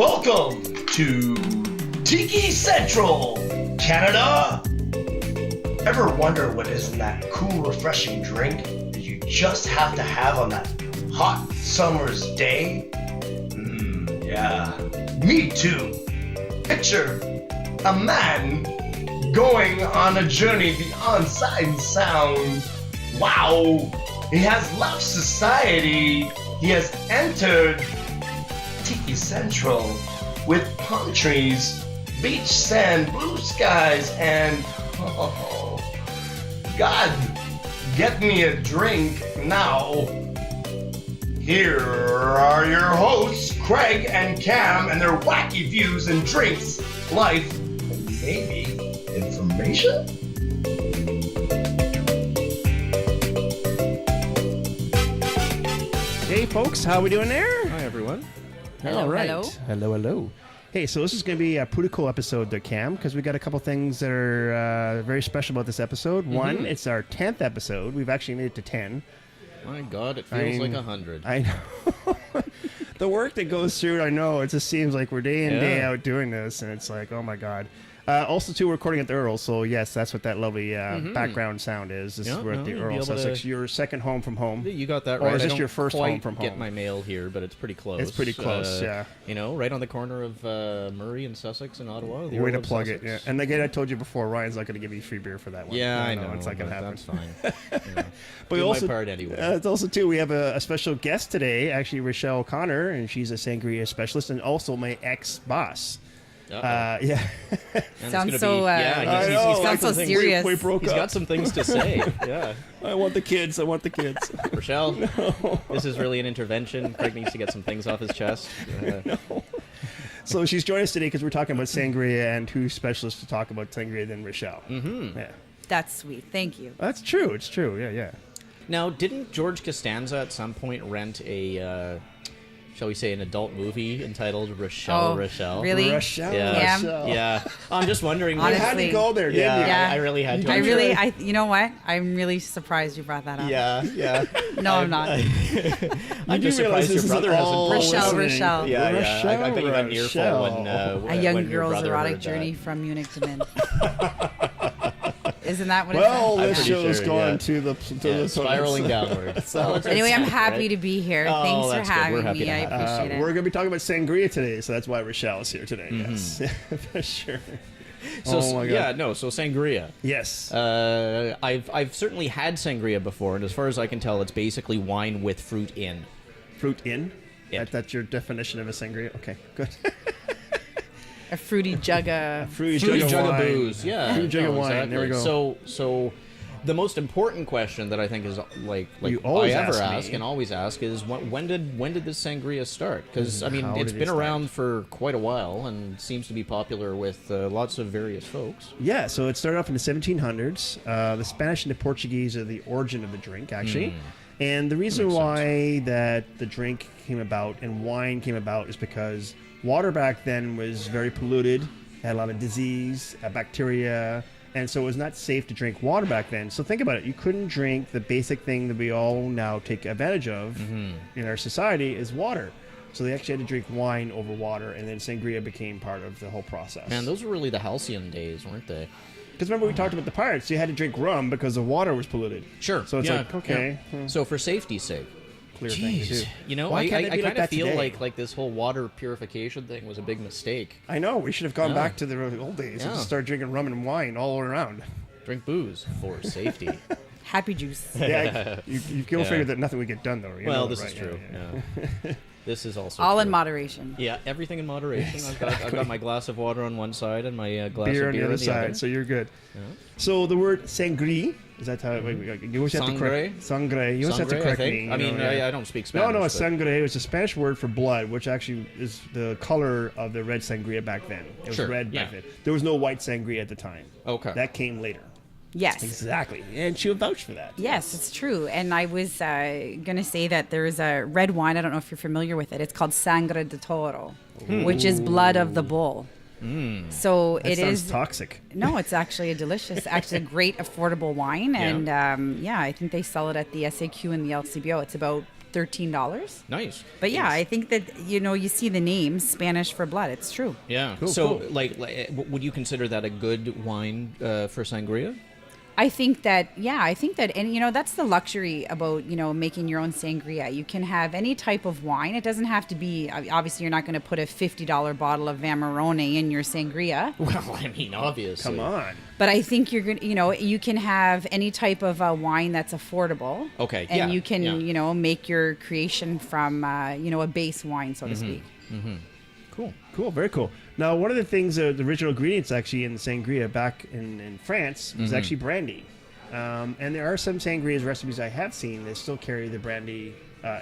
Welcome to Tiki Central, Canada. Ever wonder what is in that cool, refreshing drink that you just have to have on that hot summer's day? Yeah, me too. Picture a man going on a journey beyond sight and sound. Wow, he has left society. He has entered Tiki Central with palm trees, beach sand, blue skies, and God, get me a drink now. Here are your hosts, Craig and Cam, and their wacky views and drinks, life, and maybe information? Hey folks, how we doing there? Hi everyone. Hello, All right. hello. Hello. Hey, so this is going to be a pretty cool episode there, Cam, because we got a couple things that are very special about this episode. One, it's our 10th episode. We've actually made it to 10. My God, it feels like 100. I know. The work that goes through it, I know. It just seems like we're day in, day out doing this, and it's like, oh my God. Also, too, we're recording at the Earl, so yes, that's what that lovely background sound is. We're at the Earl of Sussex. Your second home from home. You got that right. Or is this your first home from home? I don't get my mail here, but it's pretty close. It's pretty close, yeah. You know, right on the corner of Murray and Sussex and Ottawa. The Way Earl to of plug Sussex. it, yeah. And again, I told you before, Ryan's not going to give you free beer for that one. Yeah, I No, know. it's not going to happen. That's fine. Yeah. But Do also, my part anyway. It's also, too, we have a special guest today, actually, Rachelle O'Connor, and she's a Sangria specialist and also my ex-boss. Yeah. Sounds so. Sounds so We serious. broke He's up. got some things to say. Yeah. I want the kids. Rochelle, this is really an intervention. Craig needs to get some things off his chest. No. So she's joining us today because we're talking about Sangria, and who's specialist to talk about Sangria than Rachelle. Mm-hmm. Yeah. That's sweet. Thank you. That's true. It's true. Yeah. Now, didn't George Costanza at some point rent a, shall we say, an adult movie entitled Rachelle? Really? Rachelle. Yeah. Rachelle. Yeah. I'm just wondering. Honestly. You had to go there, didn't you? Yeah. I really had to. You know what? I'm really surprised you brought that up. Yeah. No, I'm not. I'm just surprised your brother hasn't. Rochelle. Yeah. I bet you got an earful when A young when your girl's brother erotic heard journey that. from Munich to Min. Isn't that what Well, it's this pretty show's sure, gone yeah. to the spiraling downward. Anyway, I'm happy to be here. Oh, Thanks for that's good. We're having happy me. to I have you. appreciate it. We're going to be talking about Sangria today, so that's why Rochelle is here today. Yes, for sure. So Oh my God. so Sangria. Yes. I've certainly had Sangria before, and as far as I can tell, it's basically wine with fruit in. Fruit in? Yeah. That's your definition of a Sangria? Okay, good. A fruity jugga. Fruity Fruit jug jug of of wine. booze, yeah. Fruit jug of No, wine, exactly. there we go. So the most important question that I think is like You I always ever ask ask me. and always ask is when did this sangria start? Because I mean How it's did it been start? around for quite a while and seems to be popular with lots of various folks. Yeah, so it started off in the 1700s. The Spanish and the Portuguese are the origin of the drink, actually. And the reason makes why that the drink came about and wine came about is because water back then was very polluted, had a lot of disease, bacteria, and so it was not safe to drink water back then. So think about it. You couldn't drink the basic thing that we all now take advantage of in our society is water. So they actually had to drink wine over water, and then sangria became part of the whole process. Man, those were really the halcyon days, weren't they? Because remember we talked about the pirates, you had to drink rum because the water was polluted. Sure. So it's yeah, like, okay, yeah. So for safety's sake. clear thing to do. You know, Why I can't it be kind that of feel today? like this whole water purification thing was a big mistake. I know, we should have gone Yeah. back to the old days and Yeah. just start drinking rum and wine all around. Drink booze for safety. Happy juice. Yeah, you go figure that nothing would get done though. You Well, know, this right? is true. Yeah. Yeah. This is also All true. in moderation. Yeah, everything in moderation. I've got my glass of water on one side and my glass Beer of on beer the other on the side, other. so you're good. So the word sangria, is that how you always have to correct sangre? You always have to Sangre, I correct think. me. I mean, yeah. I don't speak Spanish. No, a but- sangre is a Spanish word for blood, which actually is the color of the red sangria back then. It was Sure, red yeah. back then. There was no white sangria at the time. Okay. That came later. Yes. Exactly. And she'll vouch for that. Yes, it's true. And I was going to say that there is a red wine. I don't know if you're familiar with it. It's called Sangre de Toro, which is blood of the bull. So That it sounds is toxic. No, it's actually actually a great affordable wine, and I think they sell it at the SAQ and the LCBO. It's about $13. Nice. But yeah, I think that you see the name Spanish for blood. It's true. Yeah. Cool, so, cool. like, would you consider that a good wine for sangria? I think that, and that's the luxury about, making your own sangria. You can have any type of wine. It doesn't have to be, obviously you're not going to put a $50 bottle of Vamarone in your sangria. Well, I mean, obviously. Come on. But I think you're going to, you can have any type of wine that's affordable. Okay, And yeah, you can, yeah. make your creation from, a base wine, so to speak. Cool, very cool. Now, one of the things, the original ingredients actually in sangria back in France was actually brandy. And there are some sangrias recipes I have seen that still carry the brandy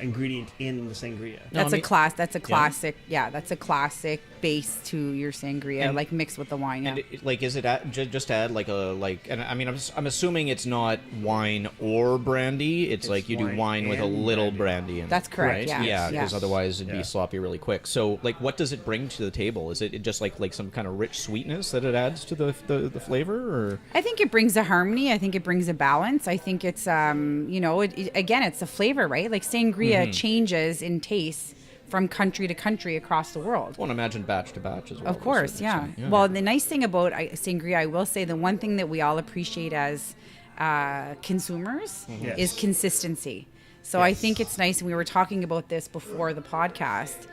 ingredient in the sangria. No, That's I mean- that's a classic. Yeah, that's a classic base to your sangria, And- like mixed with the wine. Yeah. And like, is it just to add and I mean, I'm assuming it's not wine or brandy. It's like you do wine wine with a and little brandy. brandy in it. That's correct, Right? yeah, because yeah. otherwise it'd Yeah. be sloppy really quick. So, like, what does it bring to the table? Is it just like some kind of rich sweetness that it adds to the flavor, or? I think it brings a harmony. I think it brings a balance. I think it's again, it's the flavor, right? Like sangria changes in taste from country to country across the world. Well, imagine batch to batch as well. Of course, yeah. Well, the nice thing about sangria, I will say, the one thing that we all appreciate as consumers Yes. is consistency. So I think it's nice, and we were talking about this before the podcast.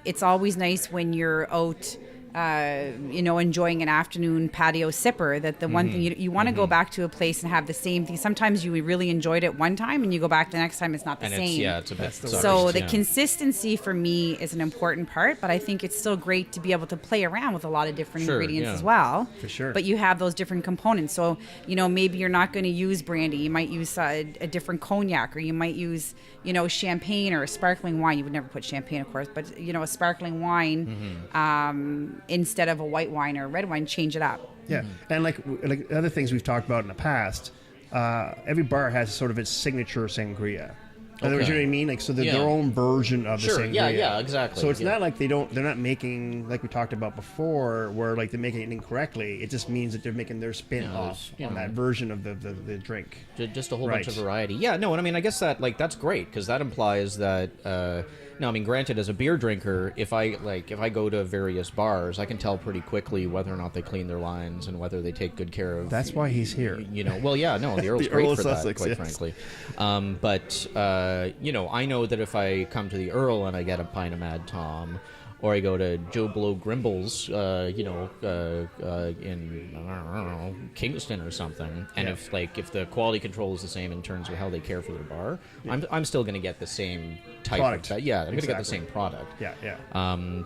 It's always nice when you're out, enjoying an afternoon patio sipper, that the one thing you want to go back to a place and have the same thing. Sometimes you really enjoyed it one time, and you go back the next time, it's not the And same. it's a bit. So the consistency for me is an important part, but I think it's still great to be able to play around with a lot of different Sure, ingredients yeah. as well. For sure. But you have those different components. So, maybe you're not going to use brandy. You might use a different cognac, or you might use, champagne or a sparkling wine. You would never put champagne, of course, but, a sparkling wine instead of a white wine or a red wine, change it up. Yeah, and like other things we've talked about in the past, every bar has sort of its signature sangria. In other words, you know what I mean? Like, so they're their own version of Sure, the sangria. yeah, exactly, So it's yeah. not like they're not making, like we talked about before, where like they're making it incorrectly. It just means that they're making their spin Yeah, off there's, on that version of the drink. Just a whole bunch of Right. variety. Yeah, no, and I mean, I guess that that's great, because that implies that. No, I mean, granted, as a beer drinker, if I go to various bars, I can tell pretty quickly whether or not they clean their lines and whether they take good care of. That's why he's here. Well, yeah, no, the Earl's The great Earl of for Sussex, that, quite yes. frankly. But I know that if I come to the Earl and I get a pint of Mad Tom, or I go to Joe Blow Grimble's, in I don't know, Kingston or something, and if the quality control is the same in terms of how they care for their bar, I'm still going to get the same type Product. of I'm going to get the Exactly. same product. Yeah.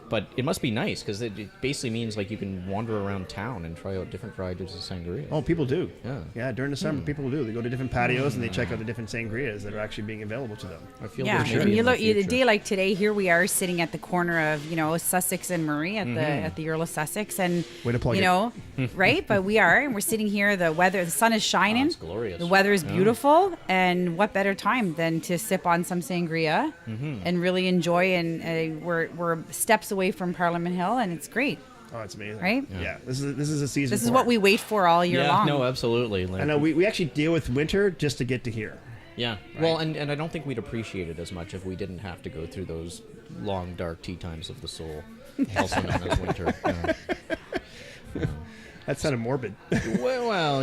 But it must be nice, because it basically means like you can wander around town and try out different varieties of sangria. Oh, people do. Yeah. During the summer, people do. They go to different patios and they check out the different sangrias that are actually being available to them. I feel Yeah, there's maybe and you in the look a future. day like today. Here we are sitting at the corner of Sussex and Murray at the Earl of Sussex, and Way to plug it. right. But we are, and we're sitting here. The sun is shining. it's glorious. The weather is beautiful, and what better time than to sip on some sangria and really enjoy? And we're steps away from Parliament Hill, and it's great. Oh, it's amazing. Right? Yeah. This is a season. This is for what it. we wait for all year long. No, absolutely. Like, I know we actually deal with winter just to get to here. Yeah. Well, and I don't think we'd appreciate it as much if we didn't have to go through those long, dark tea times of the soul, also known as winter. That sounded morbid. Well,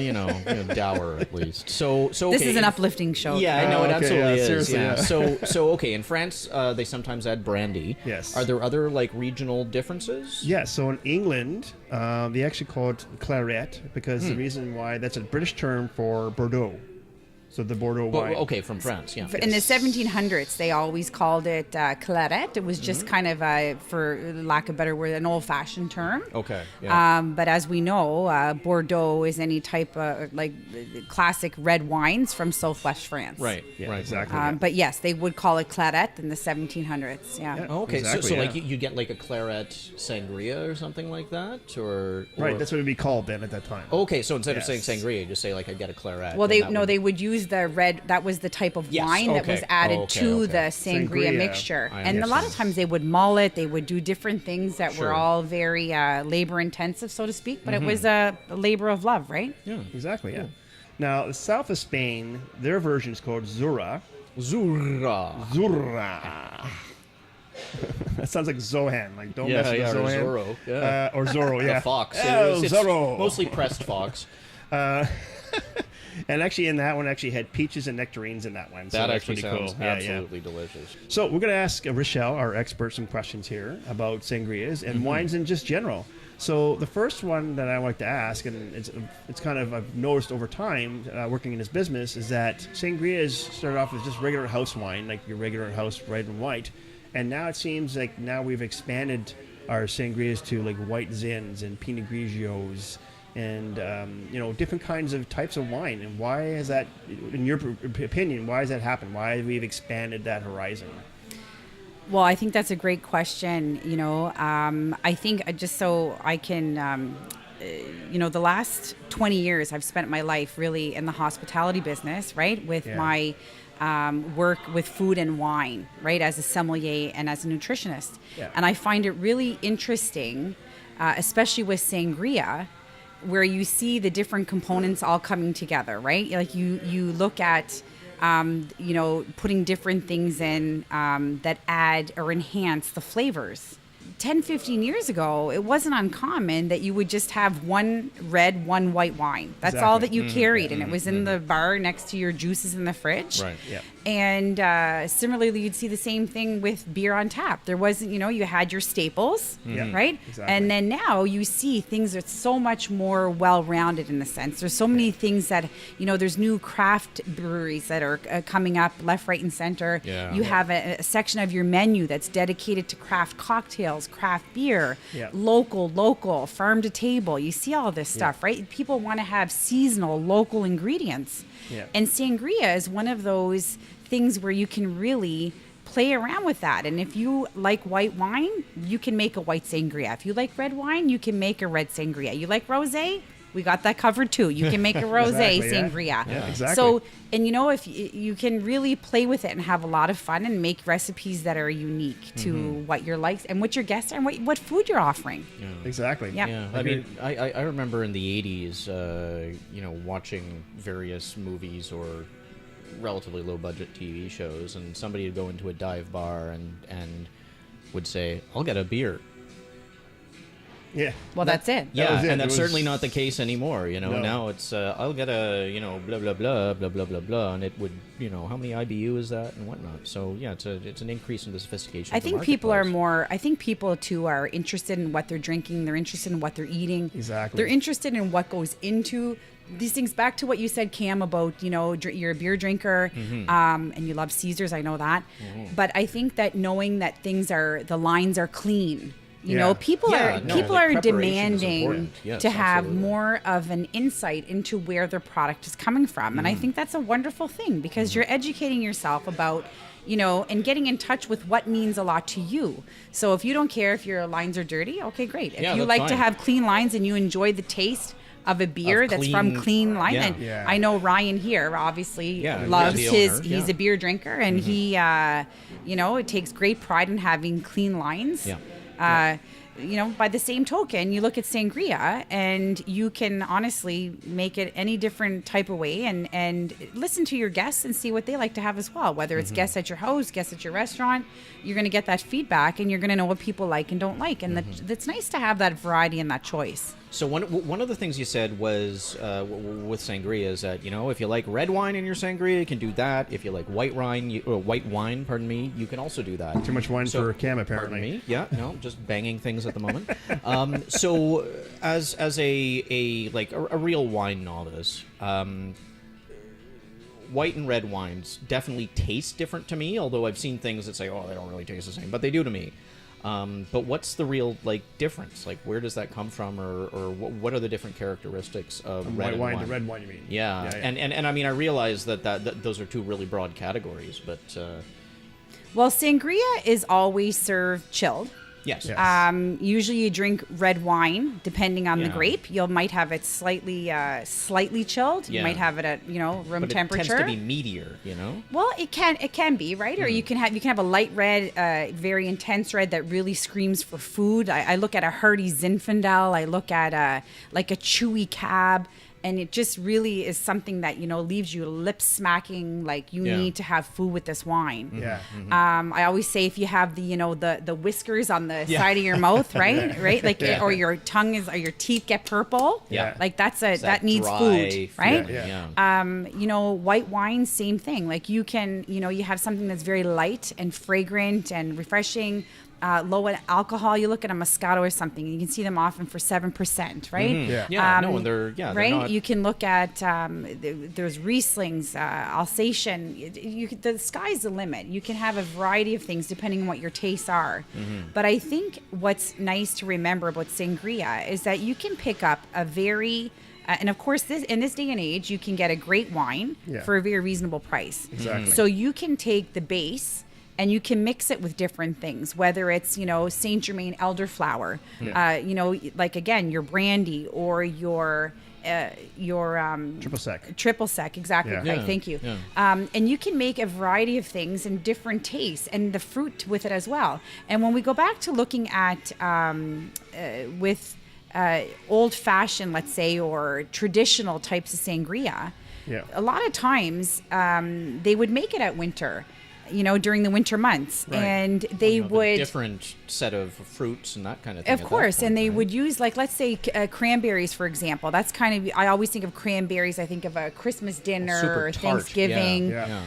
dour at least. So This okay. is an uplifting show. Yeah, I know it okay, absolutely yeah, is. seriously, Yeah. yeah. So okay. In France, they sometimes add brandy. Yes. Are there other like regional differences? Yeah, so in England, they actually call it claret because the reason why that's a British term for Bordeaux. So the Bordeaux wine. Okay, from France. Yeah. In the 1700s, they always called it claret. It was just kind of, for lack of a better word, an old-fashioned term. Okay. Yeah. But as we know, Bordeaux is any type of classic red wines from southwest France. right. Yeah, right. exactly. But yes, they would call it claret in the 1700s. Yeah. Yeah. Oh, okay, Exactly, so yeah. like you get like a claret sangria or something like that, or Right, that's what it would be called then at that time. okay. So instead Yes. of saying sangria, you just say like I get a claret. Well, and that would- they would use use the red. That was the type of Yes, wine that okay. was added Okay, to okay. the sangria, Sangria. mixture. I And a lot of understand. times they would mull it. They would do different things that were Sure. all very labor intensive, so to speak. But Mm-hmm. it was a labor of love, right? Yeah. Exactly. Yeah. Now, the south of Spain, their version is called Zura. Zura. Zura. That sounds like Zohan. Like, don't Yeah, mess with yeah, or Zohan. Zorro. Yeah. Or Zorro, yeah. The fox. Oh, It's Zorro. mostly pressed fox. And actually, in that one, actually had peaches and nectarines in that one. So That that's actually pretty sounds cool. Yeah, yeah. absolutely delicious. So we're going to ask Rachelle, our expert, some questions here about sangrias and wines in just general. So the first one that I like to ask, and it's kind of I've noticed over time working in this business, is that sangrias started off as just regular house wine, like your regular house red and white, and now it seems like now we've expanded our sangrias to like white zins and Pinot Grigios and different kinds of types of wine. And why is that, in your opinion, why has that happened? Why have we expanded that horizon? Well, I think that's a great question. I think just so I can, the last 20 years I've spent my life really in the hospitality business, right? With my work with food and wine, right? As a sommelier and as a nutritionist. Yeah. And I find it really interesting, especially with sangria, where you see the different components all coming together, right? Like you look at, putting different things in that add or enhance the flavors. 10, 15 years ago, it wasn't uncommon that you would just have one red, one white wine. That's all that you carried, and it was in the bar next to your juices in the fridge. Right. Yeah. And similarly, you'd see the same thing with beer on tap. There wasn't, you had your staples, Yeah, right? exactly. And then now you see things that's so much more well-rounded in a sense. There's so many things that, there's new craft breweries that are coming up left, right, and center. Yeah. You have a section of your menu that's dedicated to craft cocktails, craft beer, Yeah. local, farm to table. You see all this stuff, right? People want to have seasonal, local ingredients. Yeah. And sangria is one of those things where you can really play around with that. And if you like white wine, you can make a white sangria. If you like red wine, you can make a red sangria. You like rosé? We got that covered too. You can make a rosé Exactly, yeah. sangria. Yeah, exactly. So, and if you can really play with it and have a lot of fun and make recipes that are unique to what your likes and what your guests are and what food you're offering. Exactly. Yeah. Yeah, I mean, I remember in the 80s, watching various movies or relatively low-budget TV shows, and somebody would go into a dive bar and would say, I'll get a beer. Yeah. Well, that's it. Yeah, was it. and It that's was- certainly not the case anymore. No. Now it's I'll get a blah blah blah blah blah blah blah, and it would how many IBU is that and whatnot. So yeah, it's an increase in the sophistication. I of the think people are marketplace. more. I think people too are interested in what they're drinking. They're interested in what they're eating. Exactly. They're interested in what goes into these things. Back to what you said, Cam, about you're a beer drinker, and you love Caesars. I know that, but I think that knowing that the lines are clean. Yeah. People Yeah, are no, people like are preparation is demanding important. Yes, to have absolutely. more of an insight into where their product is coming from, and I think that's a wonderful thing because you're educating yourself about and getting in touch with what means a lot to you. So if you don't care if your lines are dirty, okay, great. If Yeah, you that's like to fine. have clean lines and you enjoy the taste of a beer Of that's from clean- clean line, yeah. and Yeah. I know Ryan here obviously Yeah, loves the his. owner, He's yeah. a beer drinker, and he, it takes great pride in having clean lines. Yeah. By the same token, you look at sangria and you can honestly make it any different type of way and listen to your guests and see what they like to have as well. Whether it's guests at your house, guests at your restaurant, you're going to get that feedback and you're going to know what people like and don't like. And that's nice to have that variety and that choice. So one of the things you said was with sangria is that if you like red wine in your sangria, you can do that. If you like white wine, you can also do that. Too much wine for Cam, apparently. Pardon me. Yeah, no, just banging things at the moment. So as a real wine novice, white and red wines definitely taste different to me. Although I've seen things that say, oh, they don't really taste the same, but they do to me. But what's the real difference? Where does that come from, or what are the different characteristics of From red white and wine wine? to red wine, you mean? Yeah, Yeah. And I mean I realize that those are two really broad categories, but Well, sangria is always served chilled. Yes. Usually you drink red wine, depending on the Yeah. grape. You might have it slightly chilled. You Yeah. might have it at room But temperature. it tends to be meatier, you know? Well, it can be, right? Or you can have a light red, very intense red that really screams for food. I look at a hearty Zinfandel. I look at like a chewy Cab. And it just really is something that, leaves you lip smacking, like you Yeah. need to have food with this wine. Yeah. I always say if you have the whiskers on the side of your mouth, right? Right? Like, or your tongue or your teeth get purple. Yeah. Like that That needs dry food, right? Yeah. White wine, same thing. Like you can, you have something that's very light and fragrant and refreshing. Low in alcohol. You look at a Moscato or something, you can see them often for 7%, right? Yeah. Yeah, no, and they're right. not- You can look at there's Rieslings, Alsatian. The sky's the limit. You can have a variety of things depending on what your tastes are. But I think what's nice to remember about sangria is that you can pick up a very and of course, in this day and age, you can get a great wine for a very reasonable price. Exactly. So you can take the base and you can mix it with different things, whether it's, Saint Germain elderflower, like again, your brandy or your triple sec, exactly. Yeah. Right, Yeah, thank you. yeah. And you can make a variety of things in different tastes and the fruit with it as well. And when we go back to looking at with old fashioned, let's say, or traditional types of sangria, a lot of times they would make it at winter, during the winter months. Right. And they You have a would different set of fruits and that kind of thing. of at that course, point, and they right? would use, like, let's say cranberries, for example. That's kind of, I always think of cranberries. I think of a Christmas dinner Super or tart. Thanksgiving. Yeah.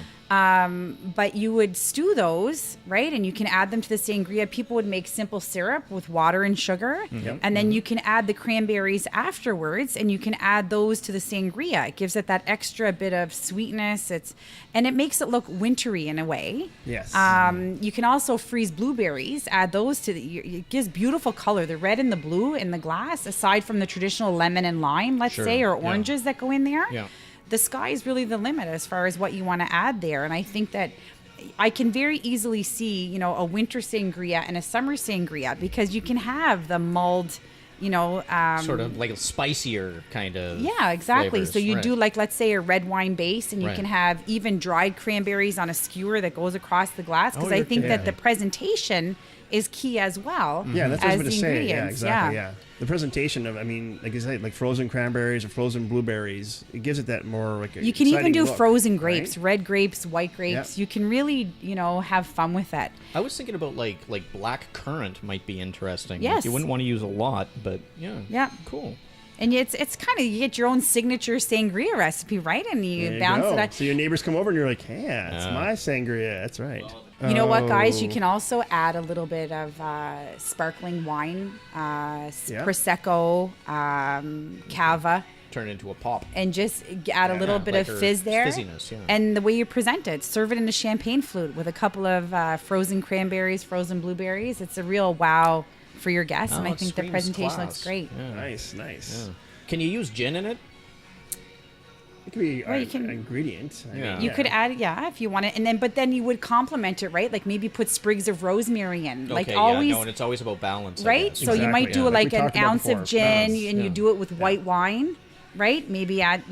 But you would stew those, right? And you can add them to the sangria. People would make simple syrup with water and sugar. And then you can add the cranberries afterwards, and you can add those to the sangria. It gives it that extra bit of sweetness. And it makes it look wintry in a way. Yes. You can also freeze blueberries, add those to it gives beautiful color, the red and the blue in the glass, aside from the traditional lemon and lime, let's Sure, say, or yeah. oranges that go in there. Yeah. The sky is really the limit as far as what you want to add there. And I think that I can very easily see, a winter sangria and a summer sangria, because you can have the mulled, Sort of like a spicier kind of. yeah, exactly. flavors, So you right. do, like, let's say a red wine base, and you Right. can have even dried cranberries on a skewer that goes across the glass, because Oh, I you're think that kidding. the presentation is key as well. Yeah, that's what I as was going the to say. Yeah, ingredients. exactly. Yeah. The presentation of, like you said, like frozen cranberries or frozen blueberries, it gives it that more like. You can even exciting do look, frozen grapes, right? red grapes, white grapes. Yeah. You can really, have fun with that. I was thinking about like black currant might be interesting. Yes. Like, you wouldn't want to use a lot, but yeah. Yeah. Cool. And it's kind of, you get your own signature sangria recipe, right? And you There you bounce go. it out. So your neighbors come over and you're like, hey, it's my sangria. That's right. You know what, guys? You Oh. can also add a little bit of sparkling wine, Prosecco, Cava, Turn it into a pop. and just add a little bit like of her fizz there. fizziness, yeah. And the way you present it, serve it in a champagne flute with a couple of frozen cranberries, frozen blueberries. It's a real wow for your guests, and Oh, I it think the screams presentation class. looks great. Yeah. Nice, nice. Yeah. Can you use gin in it? It could be Well, you an can- ingredient. I Yeah. mean, You could add, if you want it, but then you would complement it, right? Like maybe put sprigs of rosemary in, like Okay, always, yeah, no, and it's always about balance, I right? guess. So you might Exactly, do yeah. like Like we an talked about ounce before, of gin, balance, and you yeah. do it with white wine, right? Maybe add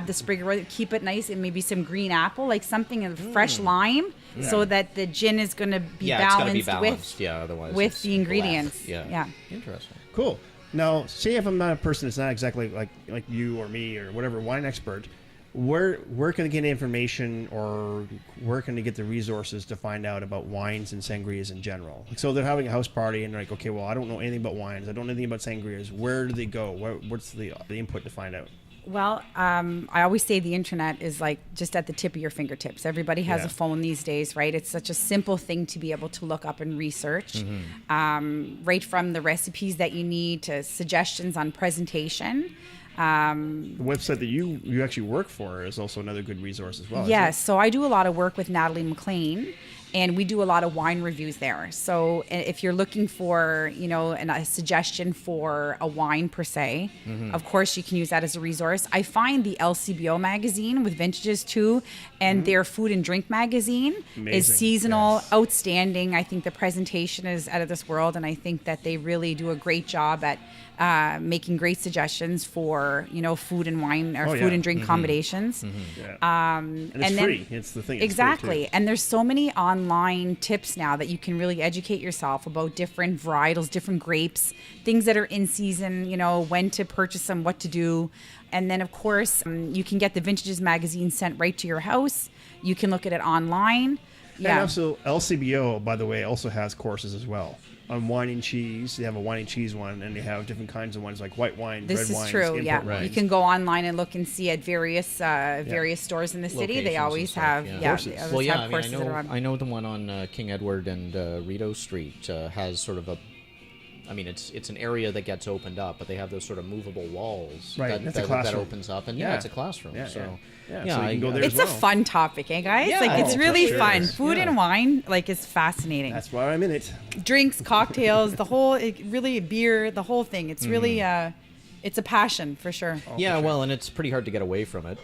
the sprig of rose, keep it nice, and maybe some green apple, like something of fresh lime, so that the gin is going to be Yeah, it's got to balanced, be balanced. Yeah, otherwise with it's the ingredients. bland. Yeah. Interesting. Cool. Now, say if I'm not a person that's not exactly like you or me or whatever wine expert, where can they get information, or where can they get the resources to find out about wines and sangrias in general? So they're having a house party and they're like, okay, well, I don't know anything about wines. I don't know anything about sangrias. Where do they go? What's the input to find out? Well, I always say the internet is like just at the tip of your fingertips. Everybody has Yeah. a phone these days, right? It's such a simple thing to be able to look up and research, right from the recipes that you need to suggestions on presentation. The website that you actually work for is also another good resource as well. isn't Yes, so I do a lot of work with Natalie McLean, and we do a lot of wine reviews there. So if you're looking for, a suggestion for a wine per se, of course you can use that as a resource. I find the LCBO magazine with vintages too, and their food and drink magazine is seasonal, outstanding. I think the presentation is out of this world, and I think that they really do a great job at making great suggestions for food and wine or food and drink combinations. And it's free. It's the thing. It's exactly. And there's so many online tips now that you can really educate yourself about different varietals, different grapes, things that are in season, when to purchase them, what to do. And then, of course, you can get the Vintages magazine sent right to your house. You can look at it online. And also, LCBO, by the way, also has courses as well on wine and cheese. They have a wine and cheese one, and they have different kinds of ones like white wine, red wines. This is true, yeah. Wines. You can go online and look and see at various stores in the city. Locations they always have courses. courses that are on. I know the one on King Edward and Rideau Street has sort of it's an area that gets opened up, but they have those sort of movable walls that opens up, and it's a classroom. So you can go there it's as well. a fun topic, guys? Yeah, it's really fun. Sure. Food and wine, is fascinating. That's why I'm in it. Drinks, cocktails, really beer, the whole thing. It's really it's a passion for sure. Well, and it's pretty hard to get away from it.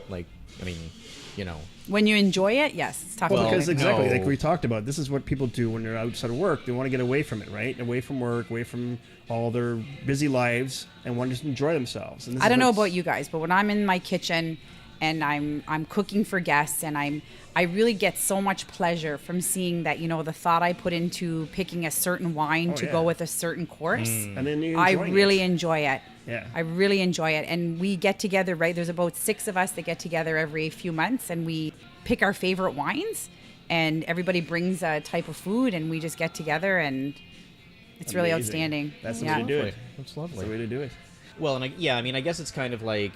When you enjoy it, yes, it's tough. Well, because to exactly like we talked about, this is what people do when they're outside of work. They want to get away from it, right? Away from work, away from all their busy lives, and want to just enjoy themselves. And I don't know about you guys, but when I'm in my kitchen and I'm cooking for guests, and I really get so much pleasure from seeing that the thought I put into picking a certain wine to go with a certain course. And then I really enjoy it. Yeah. I really enjoy it. And we get together, right? There's about 6 of us that get together every few months, and we pick our favorite wines, and everybody brings a type of food, and we just get together, and it's really outstanding. That's the way to do it. That's lovely. That's the way to do it. Well, and I guess it's kind of like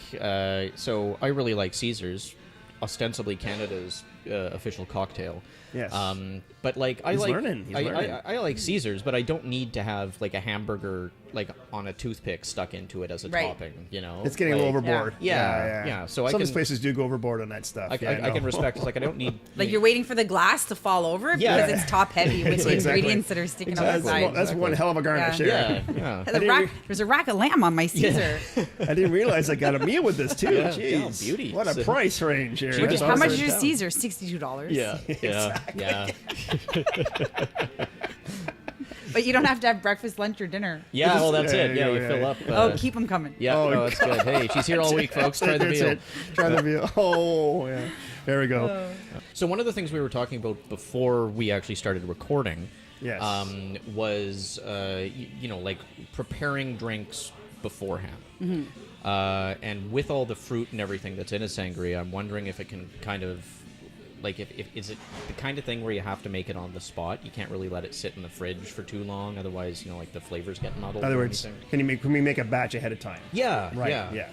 so I really like Caesar's, ostensibly Canada's official cocktail. Yes. But He's learning. I like Caesar's, but I don't need to have a hamburger on a toothpick stuck into it as a topping. It's getting a little overboard. Yeah. So some of these places do go overboard on that stuff. I can respect. It's I don't need. You're waiting for the glass to fall over because it's top heavy with the ingredients that are sticking out the side. That's one hell of a garnish there. There's a rack of lamb on my Caesar. I didn't realize I got a meal with this too. Jeez, beauty. What a price range here. How much is your Caesar? $62. Yeah. But you don't have to have breakfast, lunch, or dinner. Yeah, well, that's it. Yeah, you fill up. Keep them coming. Yeah, that's good. Hey, she's here all week, folks. Try the veal. Try the veal. Oh, yeah. There we go. So one of the things we were talking about before we actually started recording was, preparing drinks beforehand. Mm-hmm. And with all the fruit and everything that's in a sangria, I'm wondering if it can kind of... is it the kind of thing where you have to make it on the spot? You can't really let it sit in the fridge for too long, otherwise, the flavors get muddled. In other words, can we make a batch ahead of time? Yeah. Right. Yeah.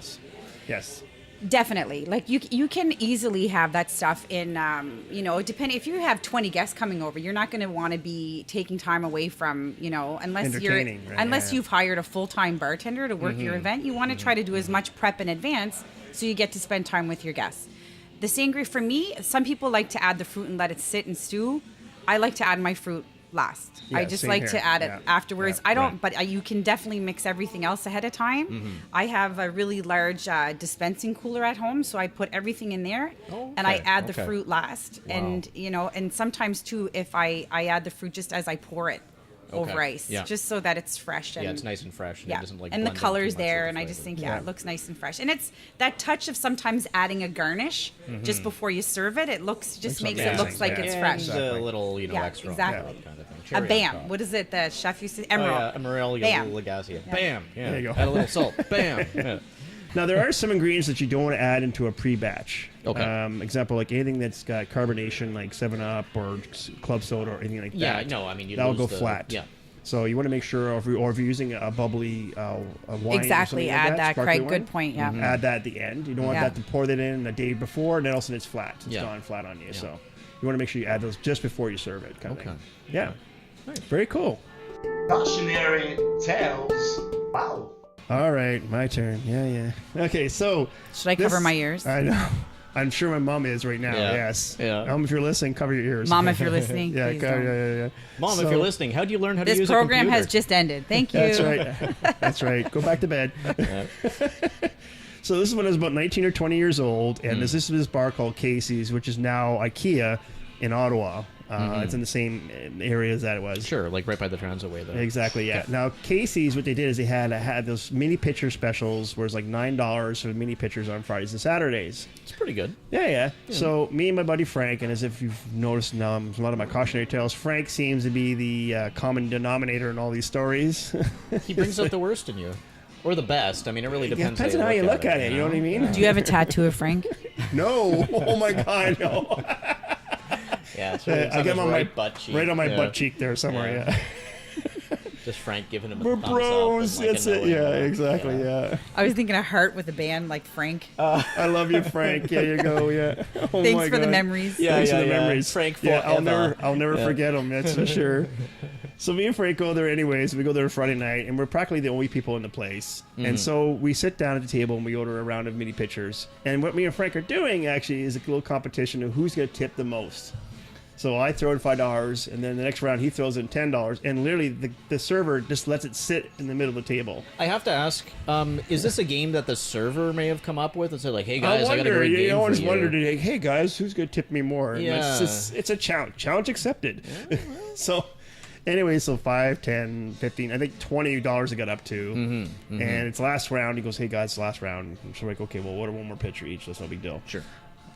Yes. Definitely. You can easily have that stuff in, depending, if you have 20 guests coming over, you're not going to want to be taking time away from, unless you've hired a full-time bartender to work your event. You want to try to do as much prep in advance so you get to spend time with your guests. The sangria, for me, some people like to add the fruit and let it sit and stew. I like to add my fruit last. I just like to add it afterwards. I don't, but you can definitely mix everything else ahead of time. I have a really large dispensing cooler at home, so I put everything in there, and I add the fruit last. Wow. And and sometimes too, if I add the fruit just as I pour it over ice, just so that it's fresh. And, it's nice and fresh. And it doesn't and the color's there, and I just think it looks nice and fresh. And it's that touch of sometimes adding a garnish just before you serve it. It makes it looks like it's fresh. A little extra exactly. kind of thing. A bam. What is it? The chef used to Emerald. Emerald Bam. Lagasse. Bam. Yeah. There you go. Add a little salt. Bam. Yeah. Now, there are some ingredients that you don't want to add into a pre-batch. Okay. Example, like anything that's got carbonation, like 7-Up or club soda or anything like that. Yeah, no, that'll go flat. Yeah. So you want to make sure, or if you're using a bubbly wine, exactly, add that, Craig. wine, Good point. Yeah. add that at the end. You don't want that to pour that in the day before, and then all of a sudden it's flat. It's gone flat on you. Yeah. So you want to make sure you add those just before you serve it. Kind of thing. Yeah. Nice. Very cool. Cautionary tales. Wow. All right, my turn. Yeah. Okay, so should I cover my ears? I know. I'm sure my mom is right now. Yeah. Yes. Yeah. Mom, if you're listening, cover your ears. Mom, if you're listening, yeah, please yeah, don't. yeah. Mom, So- if you're listening, how do you learn how to This use a program computer? has just ended. Thank you. That's right. That's right. Go back to bed. Yeah. So this is when I was about 19 or 20 years old, and there's this bar called Casey's, which is now IKEA in Ottawa. It's in the same area as that it was. Sure, like right by the Transitway, though. Exactly, yeah. Now, Casey's, what they did is they had those mini pitcher specials where it's like $9 for the mini pitchers on Fridays and Saturdays. It's pretty good. Yeah. So me and my buddy Frank, and as if you've noticed now, a lot of my cautionary tales, Frank seems to be the common denominator in all these stories. He brings out the worst in you. Or the best. I mean, it really depends, Depends on how you look at it, you know what I mean? Do you have a tattoo of Frank? No. Oh my God, no. Yeah, so it's I on get his him on right my butt cheek. right on my Yeah. butt cheek there somewhere. Yeah. Yeah. Just Frank giving him a We're thumbs bros. up. and, like, That's a it. knowing Yeah, look. exactly. Yeah. I was thinking a heart with a band like Frank. I love you, Frank. Yeah, you go. Yeah. Oh Thanks my for the God. memories. Yeah, Thanks yeah, for the yeah. memories. Frank Yeah, forever. I'll never Yeah. forget them. That's for sure. So me and Frank go there anyways. We go there Friday night, and we're practically the only people in the place. And so we sit down at the table and we order a round of mini pitchers. And what me and Frank are doing actually is a little competition of who's going to tip the most. So I throw in $5, and then the next round he throws in $10, and literally the server just lets it sit in the middle of the table. I have to ask, is this a game that the server may have come up with and said, like, hey, guys, I got a wonder, great game I for always you? wondered, hey guys, who's going to tip me more? And Yeah. It's a challenge accepted. So anyway, so 5, 10, 15, I think $20 it got up to. And it's last round. He goes, hey guys, last round. So we're like, okay, well, order one more pitcher each. That's no big deal. Sure.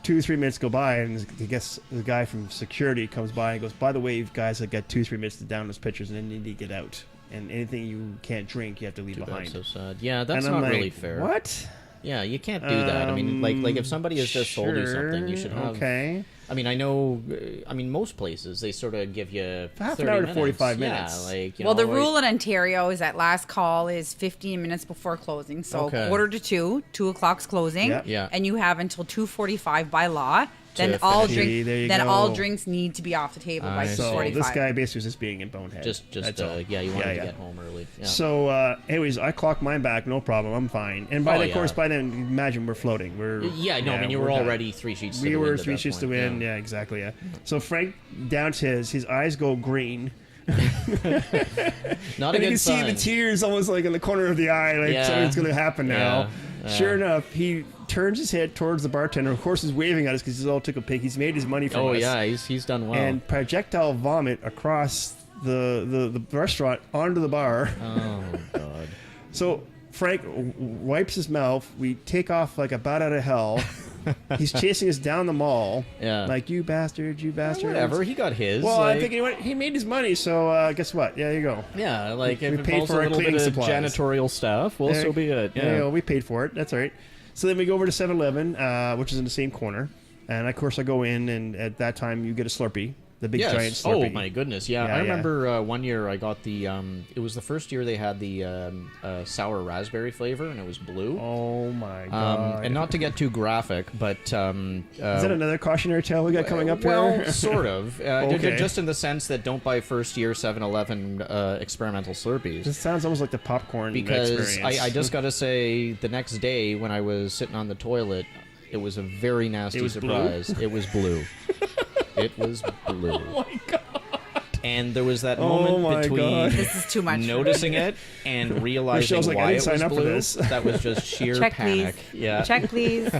2-3 minutes go by, and I guess the guy from security comes by and goes, by the way, you guys have got 2-3 minutes to down those pitchers, and then you need to get out. And anything you can't drink, you have to leave behind. That's so sad. Yeah, that's and I'm not like, really fair. What? Yeah, you can't do that. I mean, like if somebody has just sold you something, you should have. Okay. I mean, I know. I mean, most places they sort of give you Half an 30 hour to minutes. 45 Yeah, minutes. like Well, the rule in Ontario is that last call is 15 minutes before closing. So Okay. quarter to 2 o'clock's closing. Yeah. Yeah. And you have until 2:45 by law. Then To all finish. See, there you then go. all drinks need to be off the table by I see. So 2:45. this guy basically was just being a bonehead. just That's all. yeah, you wanted Yeah. to get home early. Yeah. So, anyways, I clocked mine back, no problem. I'm fine. And by Oh, then, of yeah. course, by then, imagine we're floating. yeah, no, I mean you we're were done. already 3 sheets. To We the were wind at 3 that sheets to point, win. Yeah, exactly. Yeah. So Frank downs his eyes go green. Not a And you good can see sign. the tears almost like in the corner of the eye, like Yeah. something's going to happen now. Yeah. Sure enough, he turns his head towards the bartender. Of course, he's waving at us because he's all took a pic. He's made his money from Oh us. yeah, he's done well. And projectile vomit across the restaurant onto the bar. Oh god. So Frank wipes his mouth. We take off like a bat out of hell. He's chasing us down the mall. Yeah. Like, you bastard, you bastard. Whatever, he got his. Well, like, I think he made his money, so guess what? Yeah, you go. yeah, like if we it paid involves for a our little bit cleaning of supplies. janitorial stuff, well, so be it. There you Yeah. go. We paid for it. That's all right. So then we go over to 7-Eleven, which is in the same corner. And, of course, I go in, and at that time, you get a Slurpee. The big giant Yes. Slurpee. Oh my goodness. Yeah, Yeah, I yeah. remember one year I got the. It was the first year they had the sour raspberry flavor, and it was blue. Oh, my God. And not to get too graphic, but is that another cautionary tale we got coming up well, here? sort of. Okay. Just in the sense that don't buy first year 7-Eleven experimental Slurpees. This sounds almost like the popcorn Because experience. I just got to say, the next day when I was sitting on the toilet, it was a very nasty was blue? surprise. It was blue. It was blue. Oh, my God. And there was that Oh moment my between God. This is too much. noticing it and realizing Rachelle's like, I why didn't it sign was up for blue. this. That was just sheer Check, panic. please. Yeah. Check, please.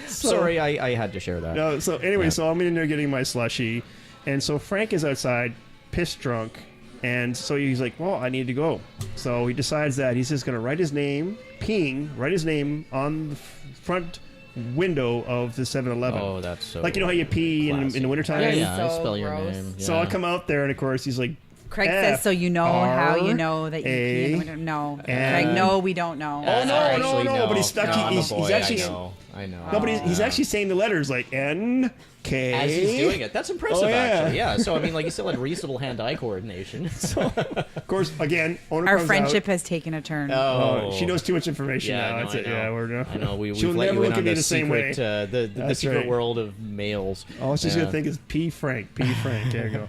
Sorry, I had to share that. No, so anyway, Yeah. so I'm in there getting my slushie, and so Frank is outside, pissed drunk, and so he's like, well, I need to go. So he decides that he's just going to write his name, write his name on the front window of the 7-Eleven. Oh, that's so. Like, you know how you pee in classy. the wintertime? Yeah, That is yeah. I so spell your gross. name. So yeah. I come out there, and of course, he's like, Craig says, so you know how you know that you pee in the winter. No. Craig, no, we don't know. Oh, no, Actually, no, but he's stuck. I'm a He's boy, actually. I know. No, but he's actually saying the letters like N-K. As he's doing it. That's impressive, Oh, yeah. actually. Yeah. So, I mean, like, you still had reasonable hand-eye coordination. Of course, again, owner Our comes friendship out. has taken a turn. Oh, she knows too much information Yeah, now. no, That's I it. know. Yeah, we're I know. We've She'll let never you in look on at me the the same secret, way. the That's secret right. world of males. All she's Yeah. gonna think is P. Frank. There you go.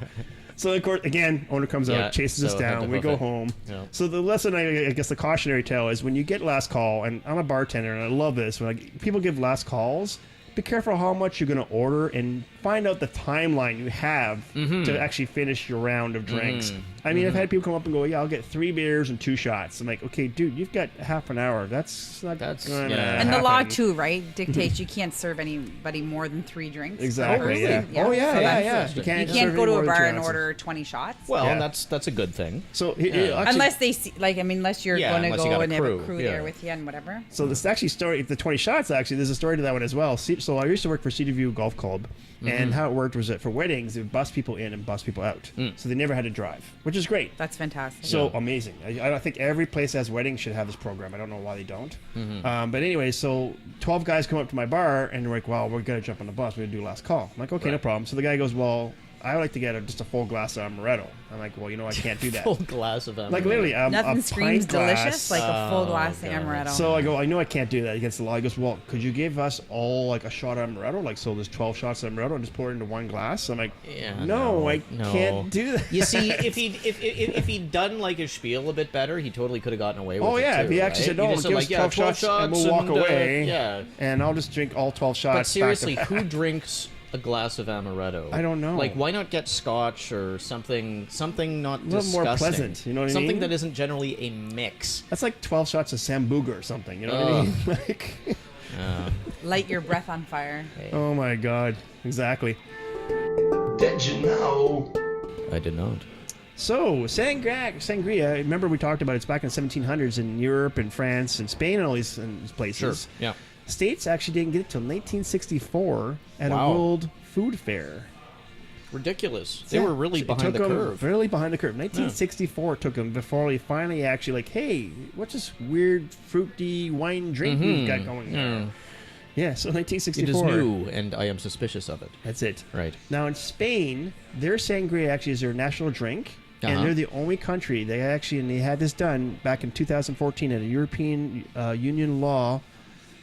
So of course, again, owner comes Yeah, out, chases us so had to down. We hoof go it. home. Yeah. So the lesson, I guess, the cautionary tale is when you get last call, and I'm a bartender, and I love this when people give last calls, be careful how much you're going to order and find out the timeline you have to actually finish your round of drinks. I mean, I've had people come up and go, yeah, I'll get 3 beers and 2 shots. I'm like, okay, dude, you've got half an hour. That's gonna And the law happen. too, right, dictates you can't serve anybody more than 3 drinks. Exactly. per person. Yeah. Oh yeah, So yeah, that's- yeah. You serve can't go any to more a than bar 2 and ounces. order 20 shots. Well, Yeah. that's a good thing. So actually, Unless they see, unless you're Yeah, going to unless you go got a and have a crew, crew yeah. there with you and whatever. So this actually story, the 20 shots actually, there's a story to that one as well. So I used to work for Cedar View Golf Club, and how it worked was that for weddings, they would bus people in and bus people out. So they never had to drive, which is great. That's fantastic. So amazing. I think every place that has weddings should have this program. I don't know why they don't. But anyway, so 12 guys come up to my bar, and they're like, well, we're going to jump on the bus. We're going to do last call. I'm like, okay, no problem. So the guy goes, well, I would like to get just a full glass of amaretto. I'm like, well, I can't do that. Full glass of amaretto. Like literally, Nothing a screams pint glass. delicious like a full glass of God. amaretto. So I go, I know I can't do that against the law. He goes, well, could you give us all like a shot of amaretto? Like, so there's 12 shots of amaretto and just pour it into one glass? I'm like, Yeah, no, I no. can't do that. You see, if he'd done like his spiel a bit better, he totally could have gotten away with it. Oh yeah, too, if he actually right? said, no, You give just us said, 12 shots and we'll walk away. Yeah. And I'll just drink all 12 shots. But seriously, back to back. who drinks a glass of amaretto? I don't know. Like, why not get scotch or something not little disgusting? more pleasant, you know what I something mean? that isn't generally a mix. That's like 12 shots of Sambuca or something. You know what I mean? Like, Light your breath on fire. oh my God. Exactly. Did you know? I did not. So, Sangria, remember we talked about it's back in the 1700s in Europe and France and Spain and all these places. Yeah. States actually didn't get it till 1964 at Wow. a World Food Fair. Ridiculous. They Yeah. were really It behind took the 'em curve. Really behind the curve. 1964 took them before they finally actually like, hey, what's this weird fruity wine drink we've got going here? Yeah, so It 1964. is new, and I am suspicious of it. That's it. Right. Now in Spain, their sangria actually is their national drink, and they're the only country they had this done back in 2014 at a European Union law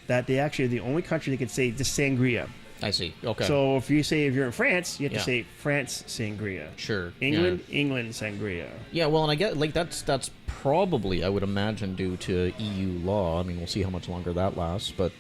that they actually are the only country that could say just sangria. I see. Okay. So if you're in France, you have Yeah. to say France sangria. Sure. England sangria. Yeah, well, and I get like that's probably, I would imagine, due to EU law. I mean, we'll see how much longer that lasts, but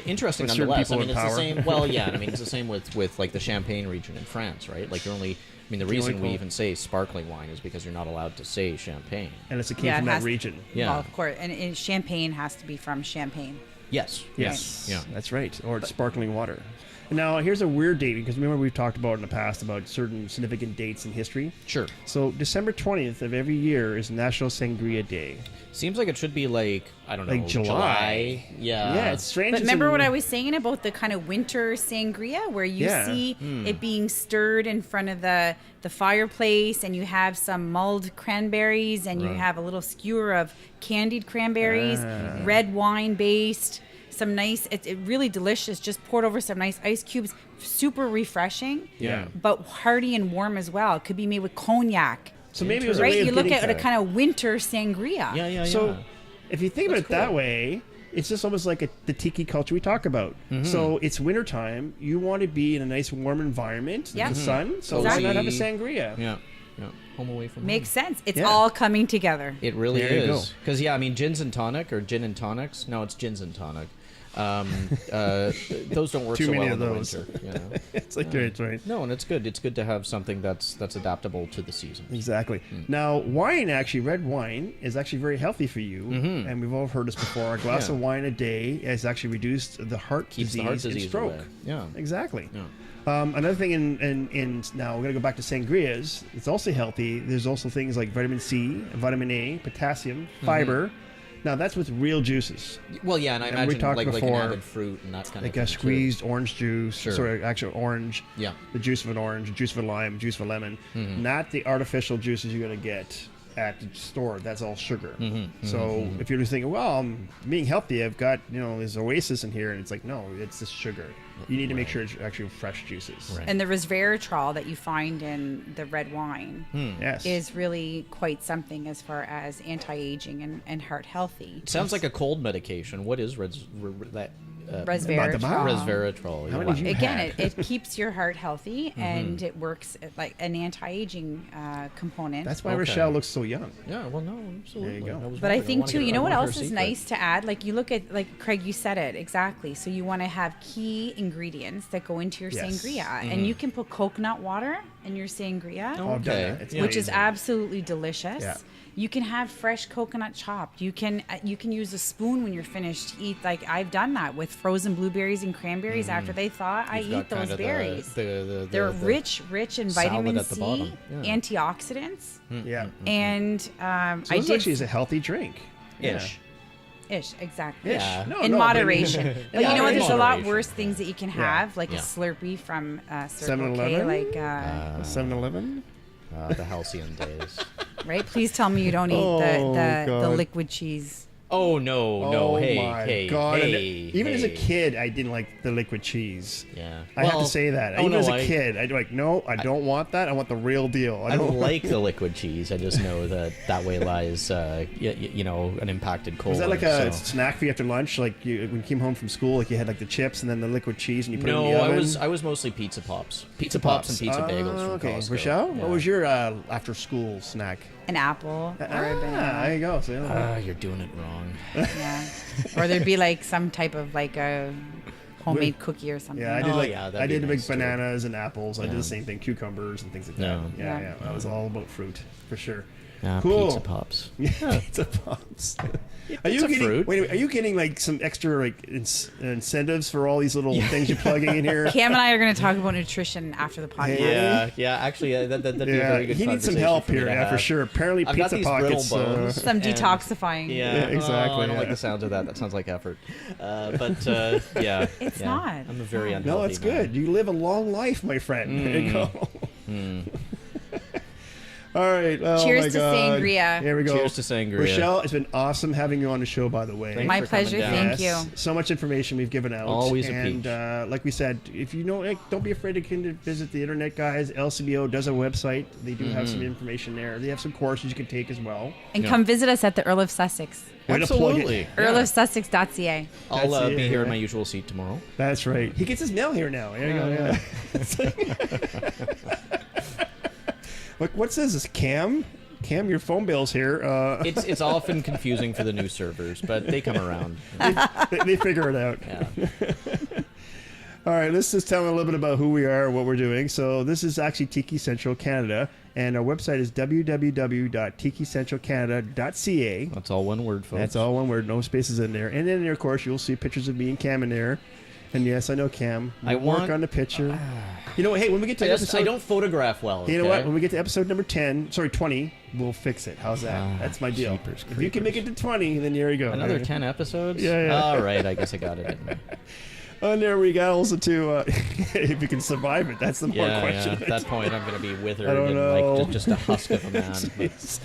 interesting With certain nonetheless. I people mean, in it's the power. same. Well, yeah, I mean, it's the same with like the Champagne region in France, right? Like you're only. I mean, the reason we call- even say sparkling wine is because you're not allowed to say champagne. Unless it came Yeah, from it that has- region. Yeah. Well, of course. And champagne has to be from Champagne. Yes. Yes. Yeah. That's right. Or it's sparkling water. Now, here's a weird date because remember we've talked about in the past about certain significant dates in history. Sure. So December 20th of every year is National Sangria Day. Seems like it should be like, I don't know, Like July. Yeah. Yeah, it's strange. But it's remember in- what I was saying about the kind of winter sangria where you Yeah. see it being stirred in front of the fireplace and you have some mulled cranberries and you have a little skewer of candied cranberries, red wine based, some nice, it's really delicious, just poured over some nice ice cubes, super refreshing, Yeah. but hearty and warm as well. It could be made with cognac, So maybe it was a right? way of You look getting at to a kind of winter sangria. Yeah. So if you think That's about it that cool. way, it's just almost like the tiki culture we talk about. So it's wintertime. You want to be in a nice warm environment, Yeah. the sun. So Exactly. why not have a sangria? Yeah. Home away from Makes home. sense. It's Yeah. all coming together. It really There you go. is. Because, yeah, I mean, gins and tonic or gin and tonics. No, it's gins and tonic. Those don't work Too so many well of in the those. winter. You know? It's like it's right. No, and it's good. It's good to have something that's adaptable to the season. Exactly. Now, wine actually, red wine is actually very healthy for you, and we've all heard this before. A glass Yeah. of wine a day has actually reduced the heart Keeps disease the heart disease and stroke. away. Yeah. Exactly. Yeah. Another thing in now we're gonna go back to sangrias. It's also healthy. There's also things like vitamin C, vitamin A, potassium, fiber. Now that's with real juices, Well, yeah, and I And we imagine talked like an before, avid fruit and that kind like of a thing, too. squeezed orange juice, Sure. sorry, actual orange. Yeah. The juice of an orange, juice of a lime, juice of a lemon. Not the artificial juices you're gonna get at the store. That's all sugar. So if you're just thinking, well, I'm being healthy, I've got this Oasis in here, and it's like, no, it's just sugar. You need to make sure it's actually fresh juices. Right. And the resveratrol that you find in the red wine Yes. is really quite something as far as anti-aging and heart healthy. Sounds like a cold medication. What is that? resveratrol. resveratrol. How yeah. many did you Again, have? it keeps your heart healthy and it works like an anti-aging component. That's why Okay. Rachelle looks so young. Yeah, well, no, absolutely. There you go. But I think too, you know what else is secret. nice to add? Like you look at, like Craig, you said it exactly. So you want to have key ingredients that go into your Yes. sangria, and you can put coconut water in your sangria, Oh, I've done Okay. that. It's which is amazing. absolutely delicious. Yeah. You can have fresh coconut chopped. You can use a spoon when you're finished to eat. Like I've done that with frozen blueberries and cranberries. After they thaw, I You've got eat those kind of berries. They're rich in salad vitamin at the C, bottom. Yeah. antioxidants, Yeah. and So I this did actually is a healthy drink. ish. ish exactly. Ish. Yeah. No, In no, but I mean- moderation. But Yeah, you know what? in There's a lot moderation. worse things that you can Yeah. have, like Yeah. a Slurpee from Circle K, 7-Eleven? like 7-Eleven? The halcyon days. right. Please tell me you don't eat Oh, the God. liquid cheese. Oh no, no, Oh hey, my hey, God. And hey. even as a hey. kid, I didn't like the liquid cheese. Yeah. I have Well, to say that. oh, Even no, as a I- kid, I'd be like, no, I don't want that. I want the real deal. I don't like the liquid cheese. I just know that way lies, you know, an impacted colon. Was that like a so. snack for you after lunch? Like when you came home from school, like you had like the chips and then the liquid cheese and you put it in the No, oven? I was mostly pizza pops, pizza pops and pizza bagels from Okay, Costco. Rochelle, Yeah. what was your after school snack? An apple or a There banana. you go. So, You're doing it wrong. Yeah. Or there'd be like some type of like a homemade cookie or something. yeah, I did Oh, like yeah, that'd I be did nice, too. bananas and apples. I did Yeah. the same thing, cucumbers and things like that. Yeah. Yeah, Yeah. I was all about fruit for sure. Ah, Cool. Pizza pops. Pizza pops. Are you Pizza getting? fruit. Wait a minute. Are you getting like some extra like incentives for all these little things you're plugging in here? Cam and I are going to talk about nutrition after the podcast. Yeah, yeah. Actually, that'd be a Yeah, very good he needs some conversation help for me here, to yeah, for have. sure. Apparently, I've got pizza these pockets. brittle bones. Some And- detoxifying. Yeah, Yeah, exactly, I don't like yeah. the sound of that. That sounds like effort. But yeah, It's yeah. not. I'm a very unhealthy. No, it's man. good. You live a long life, my friend. There you go. All right. Oh Cheers my to God. sangria. Here we go. Cheers to sangria. Rochelle, it's been awesome having you on the show, by the way. Thanks My for coming pleasure. down. Thank Yes. you. So much information we've given out. Always a and peach. like we said, if you know, don't be afraid to visit the internet, guys. LCBO does a website. They do have some information there. They have some courses you can take as well. And Yeah. come visit us at the Earl of Sussex. Way to plug it. Absolutely. EarlofSussex.ca. I'll That's it, be here yeah. in my usual seat tomorrow. That's right. He gets his mail here now. There you go. Yeah. Look, what's this? Is Cam? Cam, your phone bill's here. It's often confusing for the new servers, but they come around. They figure it out. Yeah. All right, let's just tell them a little bit about who we are, what we're doing. So this is actually Tiki Central Canada, and our website is www.tikicentralcanada.ca. That's all one word, folks. That's all one word, no spaces in there. And then, of course, you'll see pictures of me and Cam in there. And yes, I know Cam. I Work want- on the picture. You know what? Hey, when we get to episode, I don't photograph well. you know okay? what? When we get to episode number 20, we'll fix it. How's that? That's my deal. jeepers If you can make it to 20, then there you go. Another All right. 10 episodes? Yeah, yeah. All right, I guess I got it. And there we go. Also, too, if you can survive it, that's the more question. At that point, I'm going to be withered I don't and know. like just a husk of a man. But, Jeez.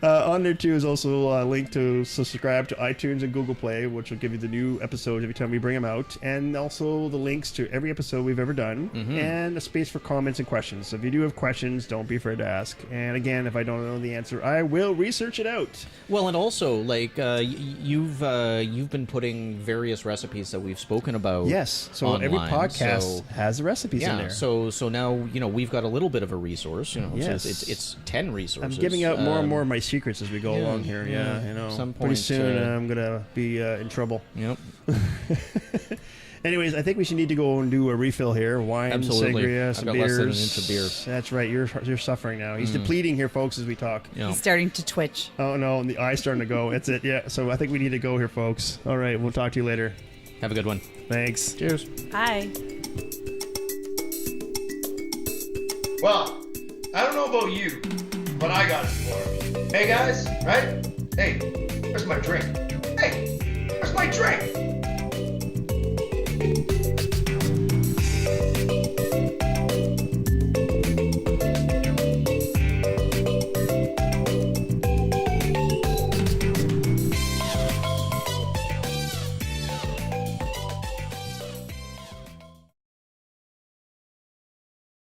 On there too is also a link to subscribe to iTunes and Google Play, which will give you the new episodes every time we bring them out, and also the links to every episode we've ever done, and a space for comments and questions. So if you do have questions, don't be afraid to ask. And again, if I don't know the answer, I will research it out. well, and also, like, you've been putting various recipes that we've spoken about. Yes. So every online, podcast so- has the recipes in Yeah, there. so now we've got a little bit of a resource. So Yes. it's 10 resources. I'm giving out more and more of my secrets as we go along here. Yeah, yeah. you know. Some Pretty point, soon I'm gonna be in trouble. Yep. Anyways, I think we should need to go and do a refill here. Wine, Absolutely. sangria, I've some got beers. less than an inch of beer. That's right. You're suffering now. He's depleting here, folks, as we talk. Yeah. He's starting to twitch. Oh no, and the eye's starting to go. That's it. Yeah. So I think we need to go here, folks. All right. We'll talk to you later. Have a good one. Thanks. Cheers. Bye. Well, I don't know about you, but I got it for him. Hey guys, right? Hey, where's my drink? Hey, where's my drink?